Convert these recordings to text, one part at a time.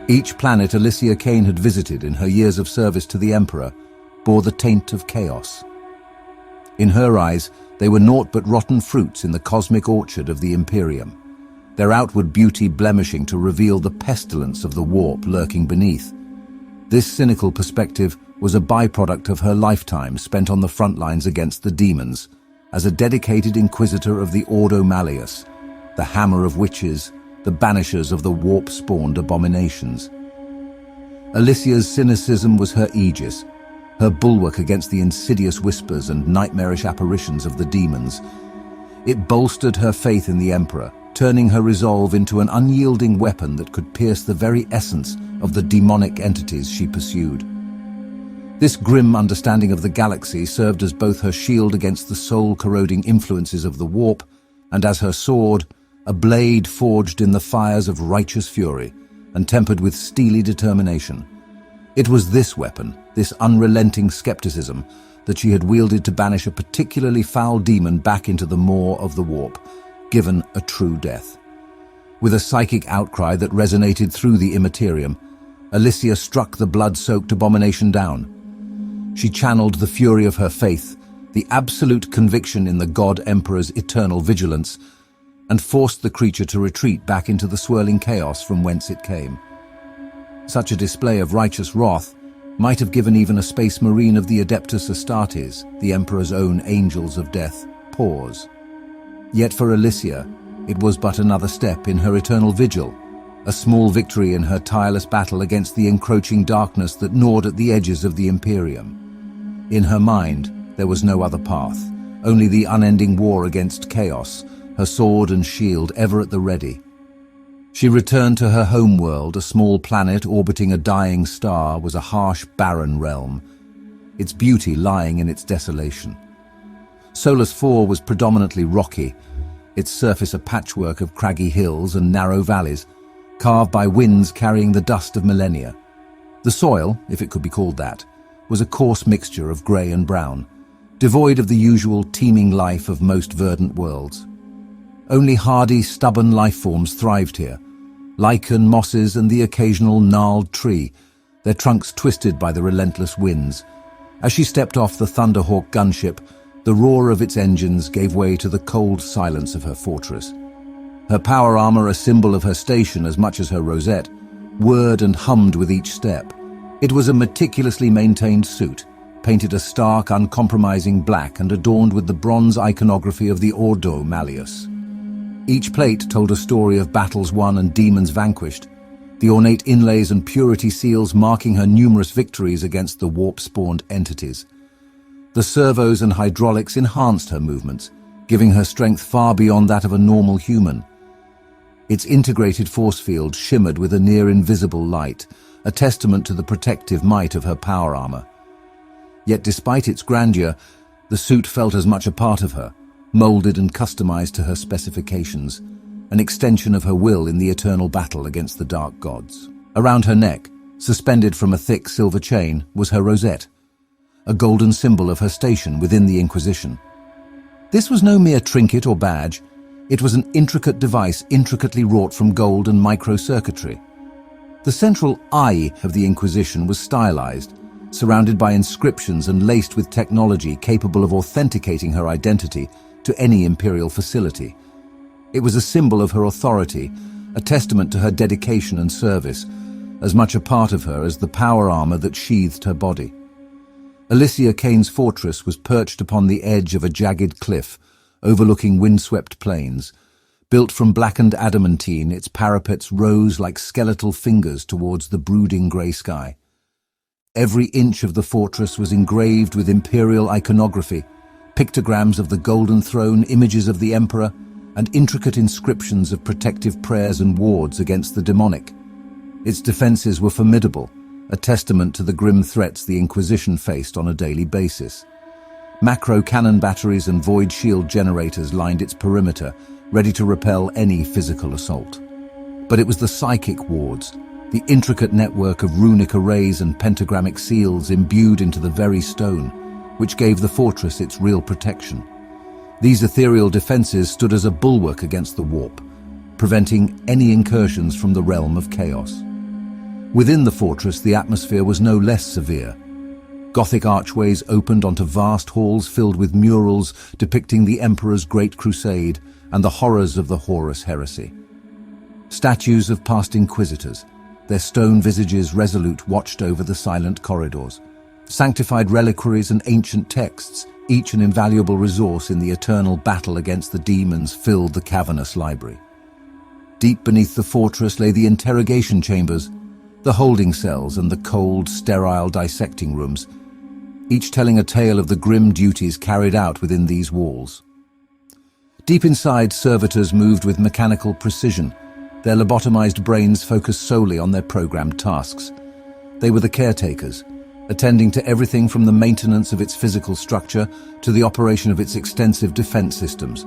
Each planet Alicia Kane had visited in her years of service to the Emperor bore the taint of chaos. In her eyes, they were naught but rotten fruits in the cosmic orchard of the Imperium, their outward beauty blemishing to reveal the pestilence of the warp lurking beneath. This cynical perspective was a byproduct of her lifetime spent on the front lines against the demons, as a dedicated inquisitor of the Ordo Malleus, the hammer of witches, the banishers of the warp-spawned abominations. Alicia's cynicism was her aegis, her bulwark against the insidious whispers and nightmarish apparitions of the demons. It bolstered her faith in the Emperor, turning her resolve into an unyielding weapon that could pierce the very essence of the demonic entities she pursued. This grim understanding of the galaxy served as both her shield against the soul-corroding influences of the warp, and as her sword, a blade forged in the fires of righteous fury and tempered with steely determination. It was this weapon, this unrelenting skepticism, that she had wielded to banish a particularly foul demon back into the maw of the warp, given a true death. With a psychic outcry that resonated through the immaterium, Alicia struck the blood-soaked abomination down. She channeled the fury of her faith, the absolute conviction in the God Emperor's eternal vigilance, and forced the creature to retreat back into the swirling chaos from whence it came. Such a display of righteous wrath might have given even a space marine of the Adeptus Astartes, the Emperor's own angels of death, pause. Yet for Alicia, it was but another step in her eternal vigil, a small victory in her tireless battle against the encroaching darkness that gnawed at the edges of the Imperium. In her mind, there was no other path, only the unending war against chaos, her sword and shield ever at the ready. She returned to her homeworld, a small planet orbiting a dying star, was a harsh, barren realm, its beauty lying in its desolation. Solus 4 was predominantly rocky, its surface a patchwork of craggy hills and narrow valleys, carved by winds carrying the dust of millennia. The soil, if it could be called that, was a coarse mixture of grey and brown, devoid of the usual teeming life of most verdant worlds. Only hardy, stubborn life forms thrived here, lichen, mosses, and the occasional gnarled tree, their trunks twisted by the relentless winds. As she stepped off the Thunderhawk gunship, the roar of its engines gave way to the cold silence of her fortress. Her power armor, a symbol of her station as much as her rosette, whirred and hummed with each step. It was a meticulously maintained suit, painted a stark, uncompromising black and adorned with the bronze iconography of the Ordo Malleus. Each plate told a story of battles won and demons vanquished, the ornate inlays and purity seals marking her numerous victories against the warp-spawned entities. The servos and hydraulics enhanced her movements, giving her strength far beyond that of a normal human. Its integrated force field shimmered with a near-invisible light, a testament to the protective might of her power armor. Yet despite its grandeur, the suit felt as much a part of her, molded and customized to her specifications, an extension of her will in the eternal battle against the dark gods. Around her neck, suspended from a thick silver chain, was her rosette, a golden symbol of her station within the Inquisition. This was no mere trinket or badge. It was an intricate device intricately wrought from gold and microcircuitry. The central eye of the Inquisition was stylized, surrounded by inscriptions and laced with technology capable of authenticating her identity to any imperial facility. It was a symbol of her authority, a testament to her dedication and service, as much a part of her as the power armor that sheathed her body. Alicia Kane's fortress was perched upon the edge of a jagged cliff, overlooking windswept plains. Built from blackened adamantine, its parapets rose like skeletal fingers towards the brooding grey sky. Every inch of the fortress was engraved with imperial iconography, pictograms of the Golden Throne, images of the Emperor, and intricate inscriptions of protective prayers and wards against the demonic. Its defenses were formidable, a testament to the grim threats the Inquisition faced on a daily basis. Macro cannon batteries and void shield generators lined its perimeter, ready to repel any physical assault. But it was the psychic wards, the intricate network of runic arrays and pentagrammic seals imbued into the very stone, which gave the fortress its real protection. These ethereal defenses stood as a bulwark against the warp, preventing any incursions from the realm of chaos. Within the fortress, the atmosphere was no less severe. Gothic archways opened onto vast halls filled with murals depicting the Emperor's Great Crusade and the horrors of the Horus heresy. Statues of past inquisitors, their stone visages resolute, watched over the silent corridors. Sanctified reliquaries and ancient texts, each an invaluable resource in the eternal battle against the demons, filled the cavernous library. Deep beneath the fortress lay the interrogation chambers, the holding cells and the cold, sterile dissecting rooms, each telling a tale of the grim duties carried out within these walls. Deep inside, servitors moved with mechanical precision, their lobotomized brains focused solely on their programmed tasks. They were the caretakers, attending to everything from the maintenance of its physical structure to the operation of its extensive defense systems.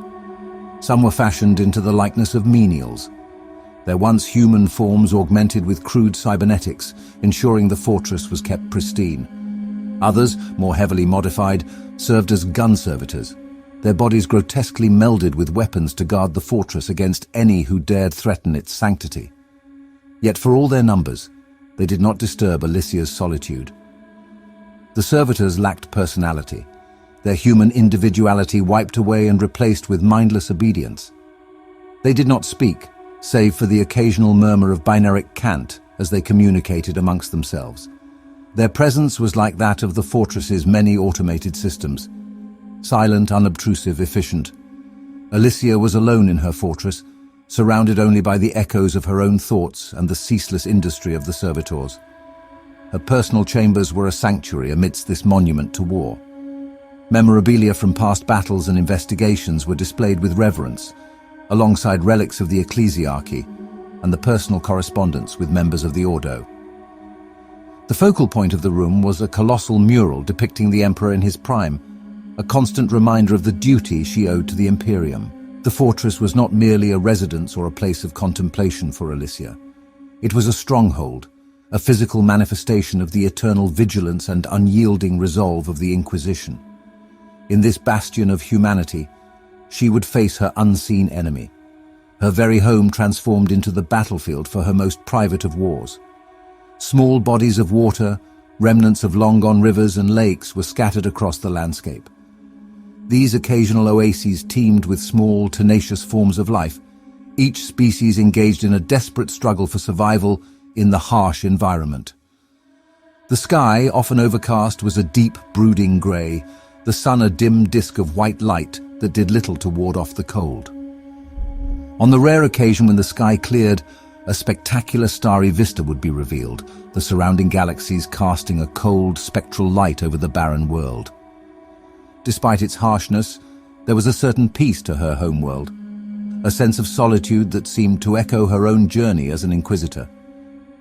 Some were fashioned into the likeness of menials, their once human forms augmented with crude cybernetics, ensuring the fortress was kept pristine. Others, more heavily modified, served as gun servitors, their bodies grotesquely melded with weapons to guard the fortress against any who dared threaten its sanctity. Yet for all their numbers, they did not disturb Alicia's solitude. The servitors lacked personality, their human individuality wiped away and replaced with mindless obedience. They did not speak, save for the occasional murmur of binaric cant as they communicated amongst themselves. Their presence was like that of the fortress's many automated systems. Silent, unobtrusive, efficient. Alicia was alone in her fortress, surrounded only by the echoes of her own thoughts and the ceaseless industry of the servitors. Her personal chambers were a sanctuary amidst this monument to war. Memorabilia from past battles and investigations were displayed with reverence, alongside relics of the ecclesiarchy and the personal correspondence with members of the Ordo. The focal point of the room was a colossal mural depicting the Emperor in his prime, a constant reminder of the duty she owed to the Imperium. The fortress was not merely a residence or a place of contemplation for Alicia. It was a stronghold, a physical manifestation of the eternal vigilance and unyielding resolve of the Inquisition. In this bastion of humanity, she would face her unseen enemy, her very home transformed into the battlefield for her most private of wars. Small bodies of water, remnants of long-gone rivers and lakes were scattered across the landscape. These occasional oases teemed with small, tenacious forms of life, each species engaged in a desperate struggle for survival in the harsh environment. The sky, often overcast, was a deep, brooding grey, the sun a dim disk of white light that did little to ward off the cold. On the rare occasion when the sky cleared, a spectacular starry vista would be revealed, the surrounding galaxies casting a cold, spectral light over the barren world. Despite its harshness, there was a certain peace to her homeworld, a sense of solitude that seemed to echo her own journey as an inquisitor.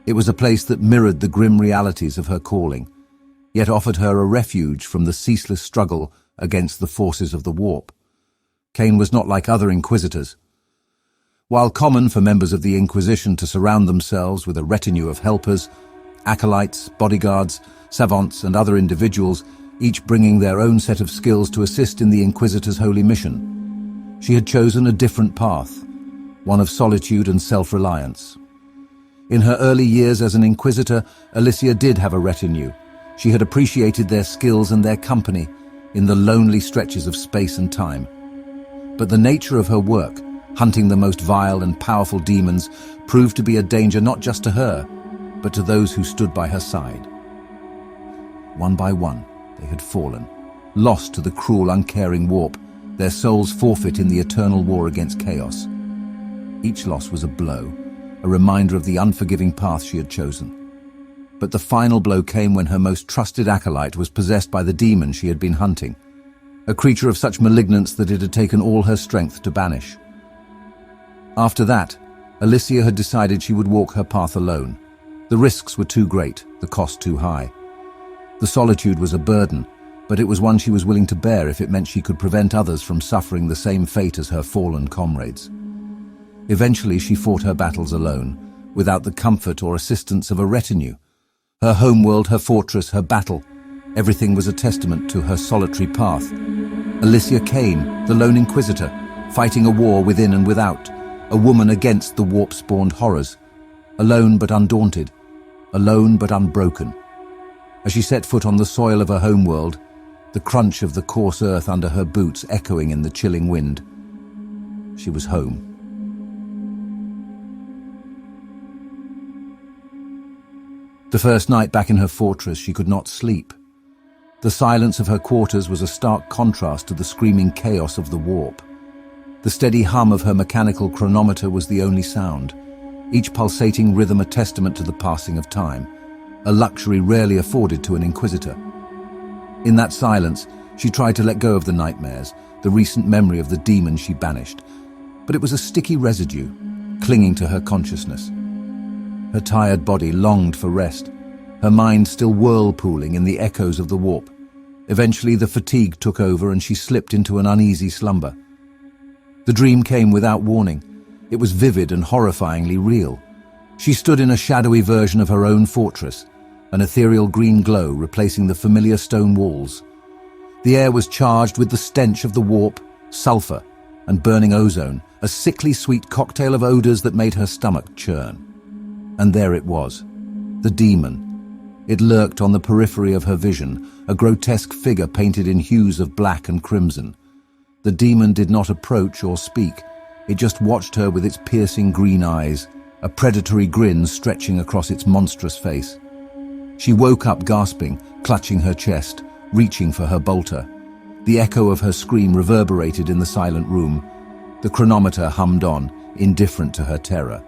It was a place that mirrored the grim realities of her calling, yet offered her a refuge from the ceaseless struggle against the forces of the warp. Kane was not like other inquisitors. While common for members of the Inquisition to surround themselves with a retinue of helpers, acolytes, bodyguards, savants, and other individuals, each bringing their own set of skills to assist in the Inquisitor's holy mission, she had chosen a different path, one of solitude and self-reliance. In her early years as an Inquisitor, Alicia did have a retinue. She had appreciated their skills and their company in the lonely stretches of space and time. But the nature of her work, hunting the most vile and powerful demons, proved to be a danger not just to her, but to those who stood by her side. One by one, they had fallen, lost to the cruel, uncaring warp, their souls forfeit in the eternal war against chaos. Each loss was a blow, a reminder of the unforgiving path she had chosen. But the final blow came when her most trusted acolyte was possessed by the demon she had been hunting, a creature of such malignance that it had taken all her strength to banish. After that, Alicia had decided she would walk her path alone. The risks were too great, the cost too high. The solitude was a burden, but it was one she was willing to bear if it meant she could prevent others from suffering the same fate as her fallen comrades. Eventually, she fought her battles alone, without the comfort or assistance of a retinue. Her homeworld, her fortress, her battle, everything was a testament to her solitary path. Alicia Kane, the lone inquisitor, fighting a war within and without, a woman against the warp-spawned horrors, alone but undaunted, alone but unbroken. As she set foot on the soil of her homeworld, the crunch of the coarse earth under her boots echoing in the chilling wind, she was home. The first night back in her fortress, she could not sleep. The silence of her quarters was a stark contrast to the screaming chaos of the warp. The steady hum of her mechanical chronometer was the only sound, each pulsating rhythm a testament to the passing of time, a luxury rarely afforded to an inquisitor. In that silence, she tried to let go of the nightmares, the recent memory of the demon she banished, but it was a sticky residue, clinging to her consciousness. Her tired body longed for rest, her mind still whirlpooling in the echoes of the warp. Eventually the fatigue took over and she slipped into an uneasy slumber. The dream came without warning. It was vivid and horrifyingly real. She stood in a shadowy version of her own fortress, an ethereal green glow replacing the familiar stone walls. The air was charged with the stench of the warp, sulfur, and burning ozone, a sickly sweet cocktail of odors that made her stomach churn. And there it was, the demon. It lurked on the periphery of her vision, a grotesque figure painted in hues of black and crimson. The demon did not approach or speak. It just watched her with its piercing green eyes, a predatory grin stretching across its monstrous face. She woke up gasping, clutching her chest, reaching for her bolter. The echo of her scream reverberated in the silent room. The chronometer hummed on, indifferent to her terror.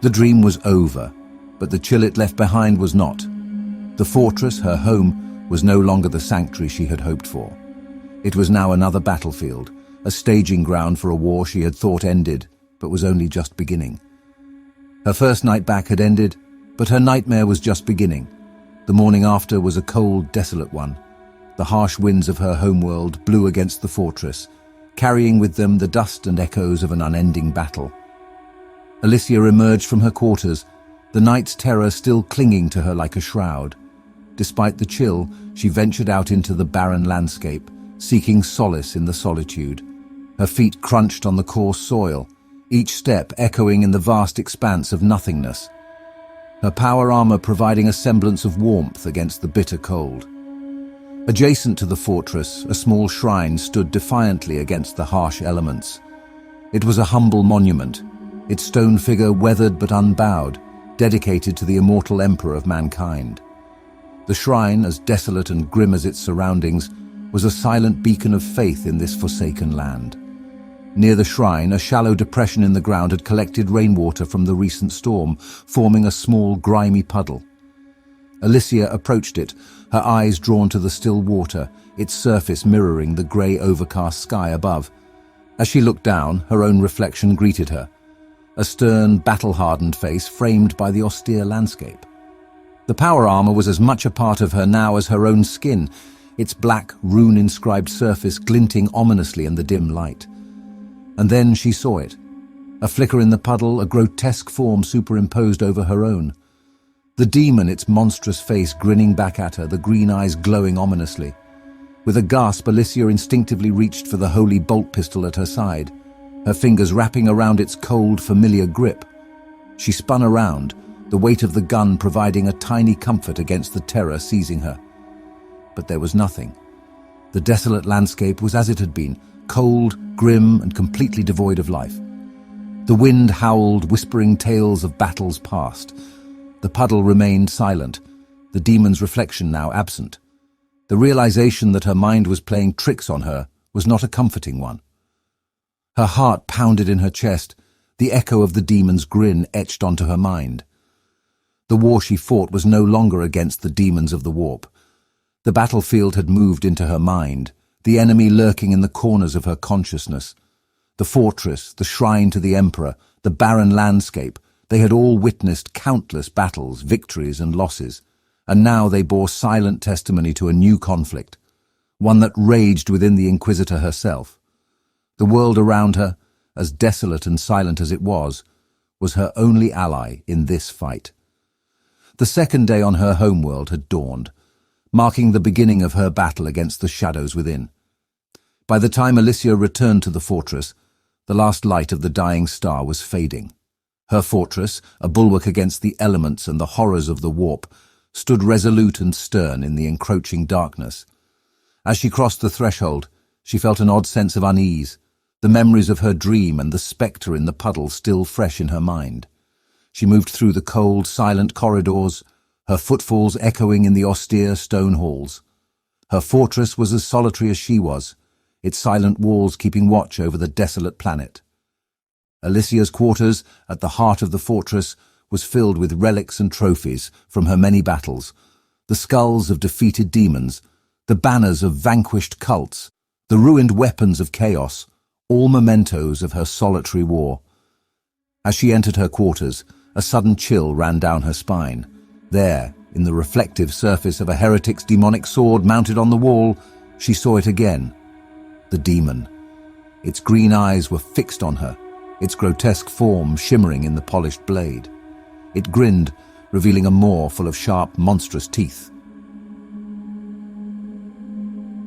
The dream was over, but the chill it left behind was not. The fortress, her home, was no longer the sanctuary she had hoped for. It was now another battlefield, a staging ground for a war she had thought ended, but was only just beginning. Her first night back had ended, but her nightmare was just beginning. The morning after was a cold, desolate one. The harsh winds of her homeworld blew against the fortress, carrying with them the dust and echoes of an unending battle. Alicia emerged from her quarters, the night's terror still clinging to her like a shroud. Despite the chill, she ventured out into the barren landscape, seeking solace in the solitude. Her feet crunched on the coarse soil, each step echoing in the vast expanse of nothingness. Her power armor providing a semblance of warmth against the bitter cold. Adjacent to the fortress, a small shrine stood defiantly against the harsh elements. It was a humble monument, its stone figure weathered but unbowed, dedicated to the immortal emperor of mankind. The shrine, as desolate and grim as its surroundings, was a silent beacon of faith in this forsaken land. Near the shrine, a shallow depression in the ground had collected rainwater from the recent storm, forming a small, grimy puddle. Alicia approached it, her eyes drawn to the still water, its surface mirroring the grey, overcast sky above. As she looked down, her own reflection greeted her, a stern, battle-hardened face framed by the austere landscape. The power armor was as much a part of her now as her own skin, its black, rune-inscribed surface glinting ominously in the dim light. And then she saw it. A flicker in the puddle, a grotesque form superimposed over her own. The demon, its monstrous face grinning back at her, the green eyes glowing ominously. With a gasp, Alicia instinctively reached for the holy bolt pistol at her side, her fingers wrapping around its cold, familiar grip. She spun around, the weight of the gun providing a tiny comfort against the terror seizing her. But there was nothing. The desolate landscape was as it had been, cold, grim, and completely devoid of life. The wind howled, whispering tales of battles past. The puddle remained silent, the demon's reflection now absent. The realization that her mind was playing tricks on her was not a comforting one. Her heart pounded in her chest, the echo of the demon's grin etched onto her mind. The war she fought was no longer against the demons of the warp. The battlefield had moved into her mind, the enemy lurking in the corners of her consciousness. The fortress, the shrine to the emperor, the barren landscape, they had all witnessed countless battles, victories and losses, and now they bore silent testimony to a new conflict, one that raged within the inquisitor herself. The world around her, as desolate and silent as it was her only ally in this fight. The second day on her homeworld had dawned, marking the beginning of her battle against the shadows within. By the time Alicia returned to the fortress, the last light of the dying star was fading. Her fortress, a bulwark against the elements and the horrors of the warp, stood resolute and stern in the encroaching darkness. As she crossed the threshold, she felt an odd sense of unease, the memories of her dream and the spectre in the puddle still fresh in her mind. She moved through the cold, silent corridors, her footfalls echoing in the austere stone halls. Her fortress was as solitary as she was, its silent walls keeping watch over the desolate planet. Alicia's quarters, at the heart of the fortress, was filled with relics and trophies from her many battles, the skulls of defeated demons, the banners of vanquished cults, the ruined weapons of chaos, all mementos of her solitary war. As she entered her quarters, a sudden chill ran down her spine. There, in the reflective surface of a heretic's demonic sword mounted on the wall, she saw it again. The demon. Its green eyes were fixed on her, its grotesque form shimmering in the polished blade. It grinned, revealing a maw full of sharp, monstrous teeth.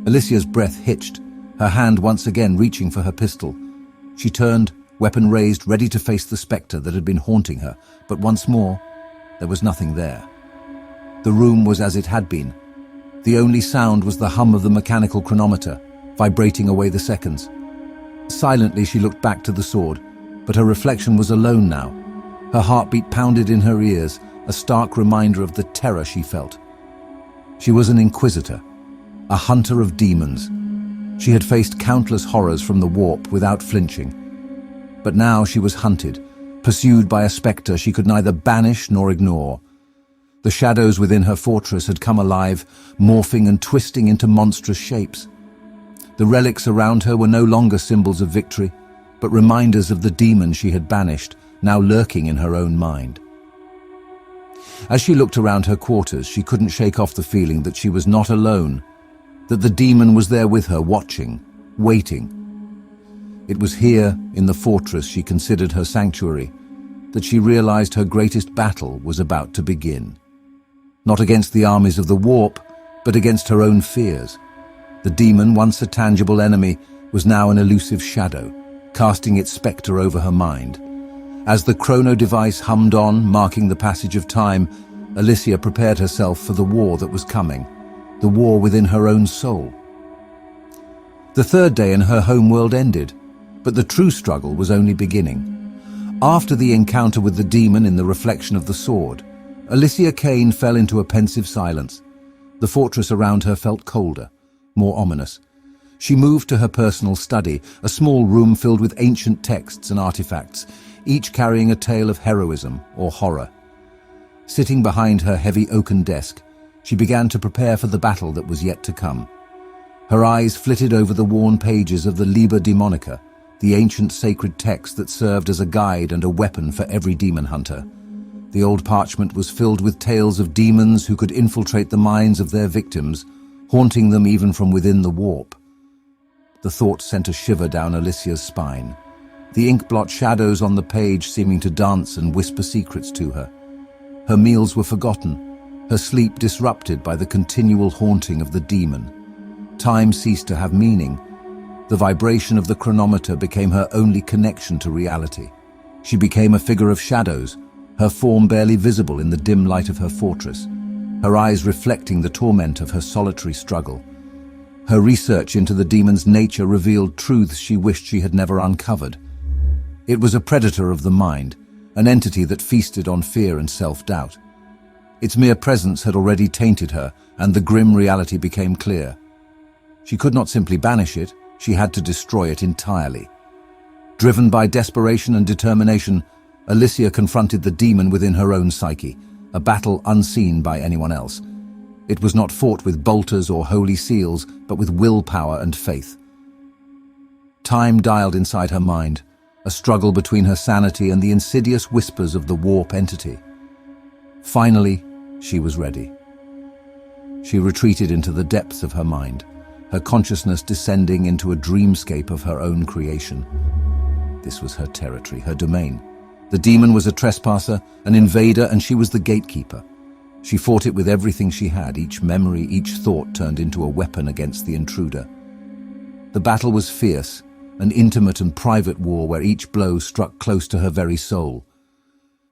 Alicia's breath hitched, her hand once again reaching for her pistol. She turned, weapon raised, ready to face the spectre that had been haunting her, but once more, there was nothing there. The room was as it had been. The only sound was the hum of the mechanical chronometer, vibrating away the seconds. Silently she looked back to the sword, but her reflection was alone now. Her heartbeat pounded in her ears, a stark reminder of the terror she felt. She was an inquisitor, a hunter of demons. She had faced countless horrors from the warp without flinching. But now she was hunted, pursued by a spectre she could neither banish nor ignore. The shadows within her fortress had come alive, morphing and twisting into monstrous shapes. The relics around her were no longer symbols of victory, but reminders of the demon she had banished, now lurking in her own mind. As she looked around her quarters, she couldn't shake off the feeling that she was not alone, that the demon was there with her, watching, waiting. It was here, in the fortress she considered her sanctuary, that she realized her greatest battle was about to begin. Not against the armies of the warp, but against her own fears. The demon, once a tangible enemy, was now an elusive shadow, casting its spectre over her mind. As the chrono device hummed on, marking the passage of time, Alicia prepared herself for the war that was coming, the war within her own soul. The third day in her home world ended, but the true struggle was only beginning. After the encounter with the demon in the reflection of the sword, Alicia Kane fell into a pensive silence. The fortress around her felt colder, more ominous. She moved to her personal study, a small room filled with ancient texts and artifacts, each carrying a tale of heroism or horror. Sitting behind her heavy oaken desk, she began to prepare for the battle that was yet to come. Her eyes flitted over the worn pages of the Liber Daemonica, the ancient sacred text that served as a guide and a weapon for every demon hunter. The old parchment was filled with tales of demons who could infiltrate the minds of their victims, haunting them even from within the warp. The thought sent a shiver down Alicia's spine, the ink-blot shadows on the page seeming to dance and whisper secrets to her. Her meals were forgotten, her sleep disrupted by the continual haunting of the demon. Time ceased to have meaning. The vibration of the chronometer became her only connection to reality. She became a figure of shadows, her form barely visible in the dim light of her fortress, her eyes reflecting the torment of her solitary struggle. Her research into the demon's nature revealed truths she wished she had never uncovered. It was a predator of the mind, an entity that feasted on fear and self-doubt. Its mere presence had already tainted her, and the grim reality became clear. She could not simply banish it, she had to destroy it entirely. Driven by desperation and determination, Alicia confronted the demon within her own psyche, a battle unseen by anyone else. It was not fought with bolters or holy seals, but with willpower and faith. Time dialed inside her mind, a struggle between her sanity and the insidious whispers of the warp entity. Finally, she was ready. She retreated into the depths of her mind, her consciousness descending into a dreamscape of her own creation. This was her territory, her domain. The demon was a trespasser, an invader, and she was the gatekeeper. She fought it with everything she had, each memory, each thought turned into a weapon against the intruder. The battle was fierce, an intimate and private war where each blow struck close to her very soul.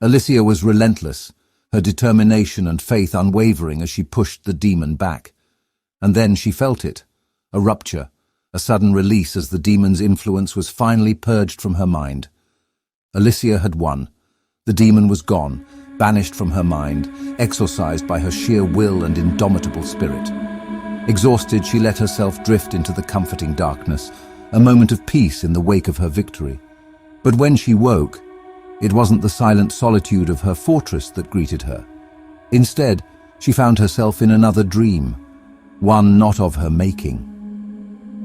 Alicia was relentless, her determination and faith unwavering as she pushed the demon back. And then she felt it, a rupture, a sudden release as the demon's influence was finally purged from her mind. Alicia had won. The demon was gone, banished from her mind, exorcised by her sheer will and indomitable spirit. Exhausted, she let herself drift into the comforting darkness, a moment of peace in the wake of her victory. But when she woke, it wasn't the silent solitude of her fortress that greeted her. Instead, she found herself in another dream, one not of her making.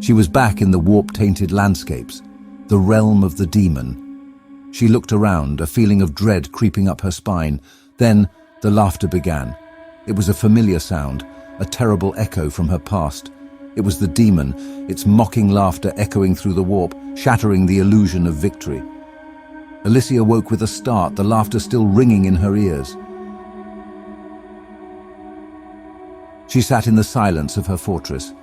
She was back in the warp-tainted landscapes, the realm of the demon. She looked around, a feeling of dread creeping up her spine. Then the laughter began. It was a familiar sound, a terrible echo from her past. It was the demon, its mocking laughter echoing through the warp, shattering the illusion of victory. Alicia woke with a start, the laughter still ringing in her ears. She sat in the silence of her fortress,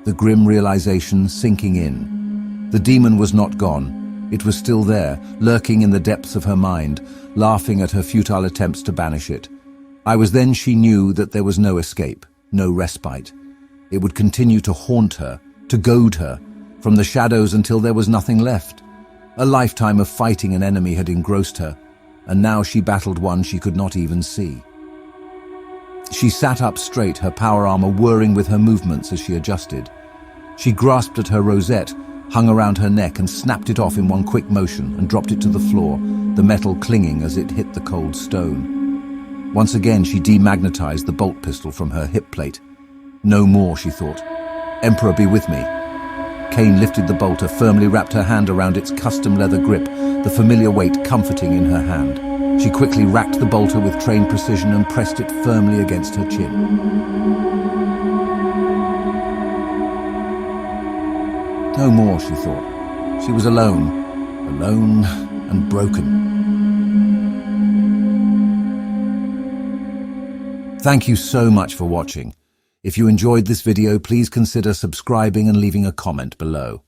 the grim realization sinking in. The demon was not gone. It was still there, lurking in the depths of her mind, laughing at her futile attempts to banish it. Then she knew that there was no escape, no respite. It would continue to haunt her, to goad her, from the shadows until there was nothing left. A lifetime of fighting an enemy had engrossed her, and now she battled one she could not even see. She sat up straight, her power armor whirring with her movements as she adjusted. She grasped at her rosette, hung around her neck, and snapped it off in one quick motion and dropped it to the floor, the metal clinging as it hit the cold stone. Once again she demagnetized the bolt pistol from her hip plate. No more, she thought. Emperor be with me. Kane lifted the bolter, firmly wrapped her hand around its custom leather grip, the familiar weight comforting in her hand. She quickly racked the bolter with trained precision and pressed it firmly against her chin. No more, she thought. She was alone and broken. Thank you so much for watching. If you enjoyed this video, please consider subscribing and leaving a comment below.